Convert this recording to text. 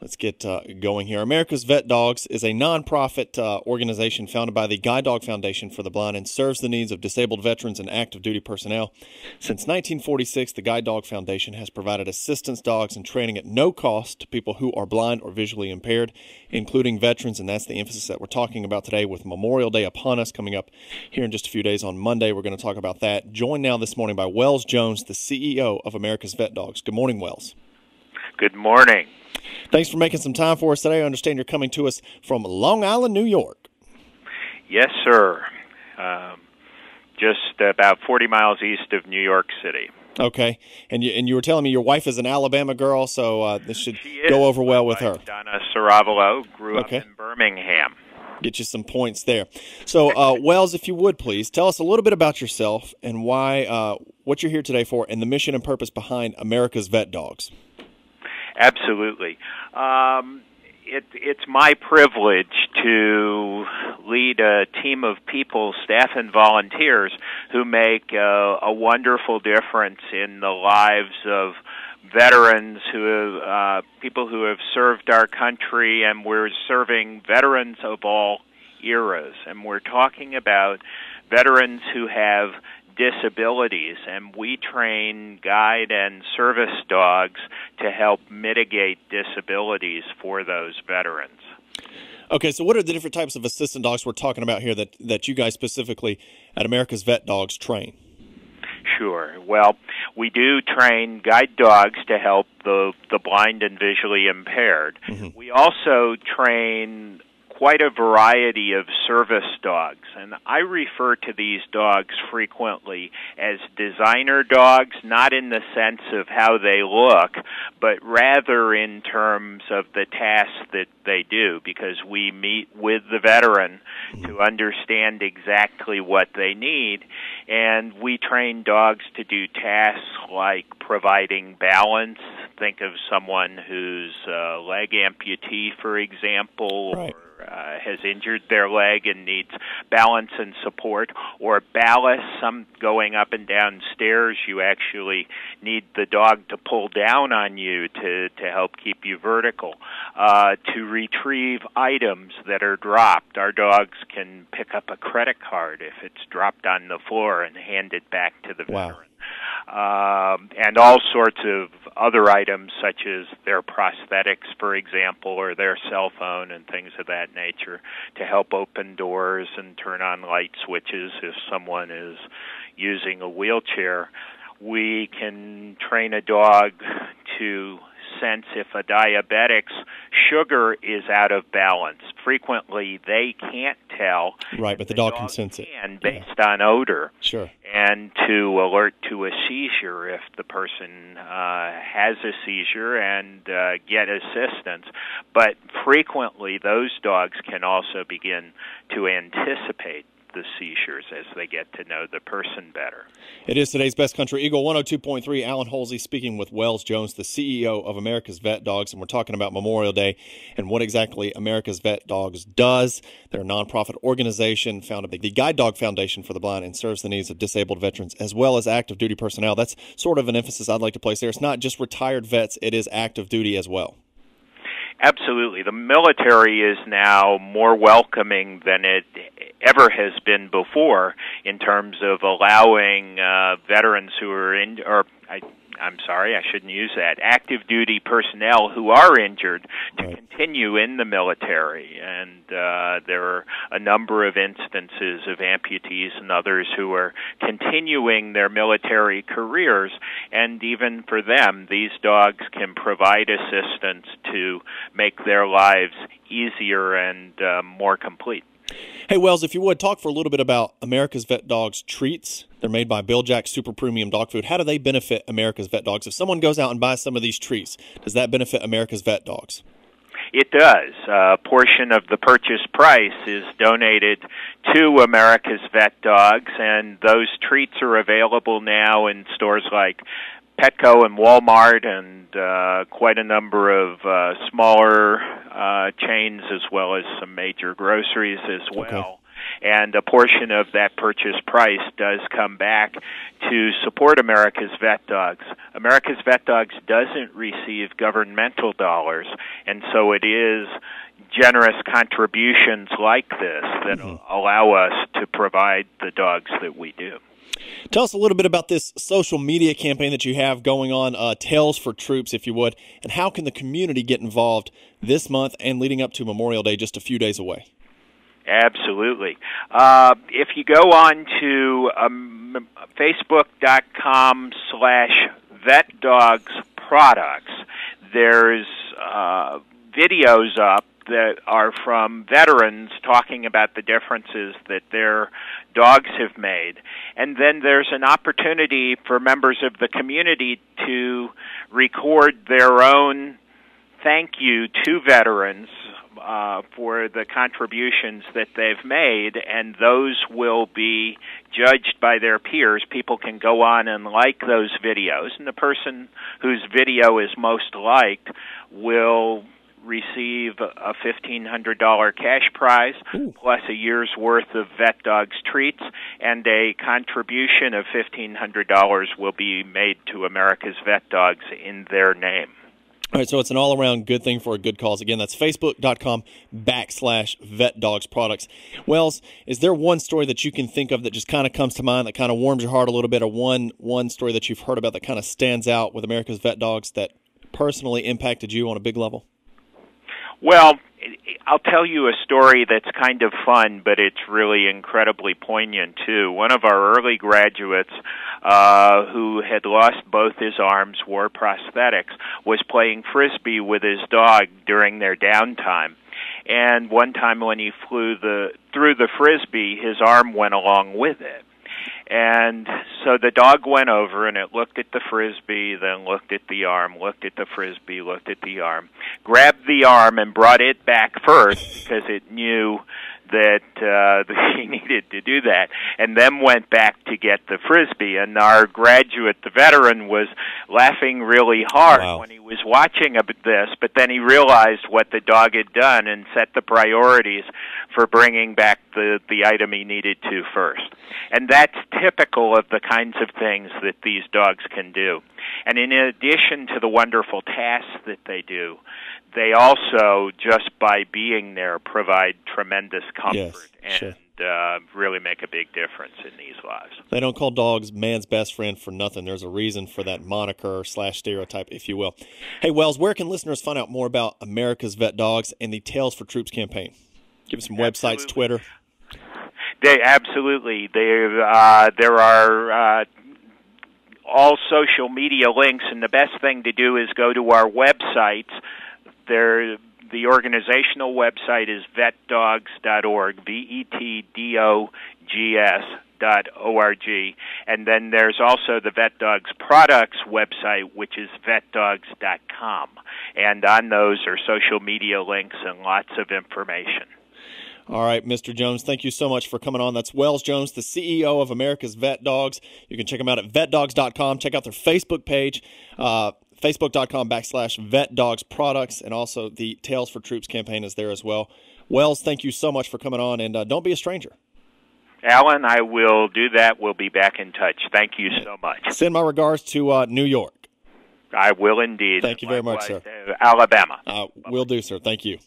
Let's get going here. America's Vet Dogs is a nonprofit organization founded by the Guide Dog Foundation for the Blind and serves the needs of disabled veterans and active duty personnel. Since 1946, the Guide Dog Foundation has provided assistance dogs and training at no cost to people who are blind or visually impaired, including veterans, and that's the emphasis that we're talking about today with Memorial Day upon us coming up here in just a few days on Monday. We're going to talk about that. Joined now this morning by Wells Jones, the CEO of America's Vet Dogs. Good morning, Wells. Good morning. Thanks for making some time for us today. I understand you're coming to us from Long Island, New York. Yes, sir. Just about 40 miles east of New York City. Okay. And you were telling me your wife is an Alabama girl, so this should go over well with her. Donna Saravalo grew up in Birmingham. Get you some points there. So, Wells, if you would, please, tell us a little bit about yourself and why, what you're here today for, and the mission and purpose behind America's Vet Dogs. Absolutely. It's my privilege to lead a team of people, staff and volunteers, who make a wonderful difference in the lives of veterans, people who have served our country, and we're serving veterans of all eras. And we're talking about veterans who have disabilities, and we train guide and service dogs to help mitigate disabilities for those veterans. Okay, so what are the different types of assistant dogs we're talking about here that you guys specifically at America's Vet Dogs train? Sure. Well, we do train guide dogs to help the blind and visually impaired. Mm-hmm. We also train quite a variety of service dogs, and I refer to these dogs frequently as designer dogs, not in the sense of how they look, but rather in terms of the tasks that they do, because we meet with the veteran to understand exactly what they need, and we train dogs to do tasks like providing balance. Think of someone who's a leg amputee, for example, right, or has injured their leg and needs balance and support, or ballast. Some going up and down stairs, you actually need the dog to pull down on you to help keep you vertical. To retrieve items that are dropped, our dogs can pick up a credit card if it's dropped on the floor and hand it back to the veteran. And all sorts of other items, such as their prosthetics, for example, or their cell phone and things of that nature, to help open doors and turn on light switches if someone is using a wheelchair. We can train a dog to sense if a diabetic's sugar is out of balance. Frequently, they can't tell. Right, but the dog can sense it. Based on odor. Sure. And to alert to a seizure if the person has a seizure and get assistance. But frequently, those dogs can also begin to anticipate the seizures as they get to know the person better. It is today's Best Country Eagle 102.3. Alan Holsey speaking with Wells Jones, the CEO of America's Vet Dogs, and we're talking about Memorial Day and what exactly America's Vet Dogs does. They're a nonprofit organization founded by the Guide Dog Foundation for the Blind and serves the needs of disabled veterans as well as active duty personnel. That's sort of an emphasis I'd like to place there. It's not just retired vets, it is active duty as well. Absolutely. The military is now more welcoming than it ever has been before in terms of allowing veterans who are I'm sorry, I shouldn't use that, active duty personnel who are injured to continue in the military. And there are a number of instances of amputees and others who are continuing their military careers, and even for them, these dogs can provide assistance to make their lives easier and more complete. Hey, Wells, if you would, talk for a little bit about America's Vet Dogs treats. They're made by Bill Jack Super Premium Dog Food. How do they benefit America's Vet Dogs? If someone goes out and buys some of these treats, does that benefit America's Vet Dogs? It does. A portion of the purchase price is donated to America's Vet Dogs, and those treats are available now in stores like Petco and Walmart and quite a number of smaller chains as well as some major groceries as well. Okay. and a portion of that purchase price does come back to support America's Vet Dogs. America's Vet Dogs doesn't receive governmental dollars, and so it is generous contributions like this that allow us to provide the dogs that we do. Tell us a little bit about this social media campaign that you have going on, Tales for Troops, if you would, and how can the community get involved this month and leading up to Memorial Day just a few days away? Absolutely. If you go on to Facebook.com/VetDogsProducts, there's videos up that are from veterans talking about the differences that their dogs have made. And then there's an opportunity for members of the community to record their own thank you to veterans for the contributions that they've made, and those will be judged by their peers. People can go on and like those videos, and the person whose video is most liked will receive a $1,500 cash prize, plus a year's worth of VetDogs treats, and a contribution of $1,500 will be made to America's Vet Dogs in their name. All right, so it's an all-around good thing for a good cause. Again, that's Facebook.com/VetDogsProducts. Wells, is there one story that you can think of that just kind of comes to mind, that kind of warms your heart a little bit, or one story that you've heard about that kind of stands out with America's Vet Dogs that personally impacted you on a big level? Well, I'll tell you a story that's kind of fun, but it's really incredibly poignant, too. One of our early graduates who had lost both his arms, wore prosthetics, was playing Frisbee with his dog during their downtime. And one time when he threw the Frisbee, his arm went along with it. And so the dog went over and it looked at the Frisbee, then looked at the arm, looked at the Frisbee, looked at the arm, grabbed the arm and brought it back first because it knew that he needed to do that, and then went back to get the Frisbee. And our graduate, the veteran, was laughing really hard when he was watching this, but then he realized what the dog had done and set the priorities for bringing back the item he needed to first. And that's typical of the kinds of things that these dogs can do. And in addition to the wonderful tasks that they do, they also, just by being there, provide tremendous comfort and really make a big difference in these lives. They don't call dogs man's best friend for nothing. There's a reason for that moniker / stereotype, if you will. Hey, Wells, where can listeners find out more about America's Vet Dogs and the Tales for Troops campaign? Give us some websites, Twitter. Absolutely. There are all social media links, and the best thing to do is go to our websites. The organizational website is vetdogs.org, VETDOGS.org, and then there's also the VetDogs Products website, which is vetdogs.com, and on those are social media links and lots of information. All right, Mr. Jones, thank you so much for coming on. That's Wells Jones, the CEO of America's Vet Dogs. You can check them out at vetdogs.com. Check out their Facebook page, Facebook.com/VetDogsProducts, and also the Tales for Troops campaign is there as well. Wells, thank you so much for coming on, and don't be a stranger. Alan, I will do that. We'll be back in touch. Thank you so much. Send my regards to New York. I will indeed. Thank you very much, sir. Alabama. Will do, sir. Thank you.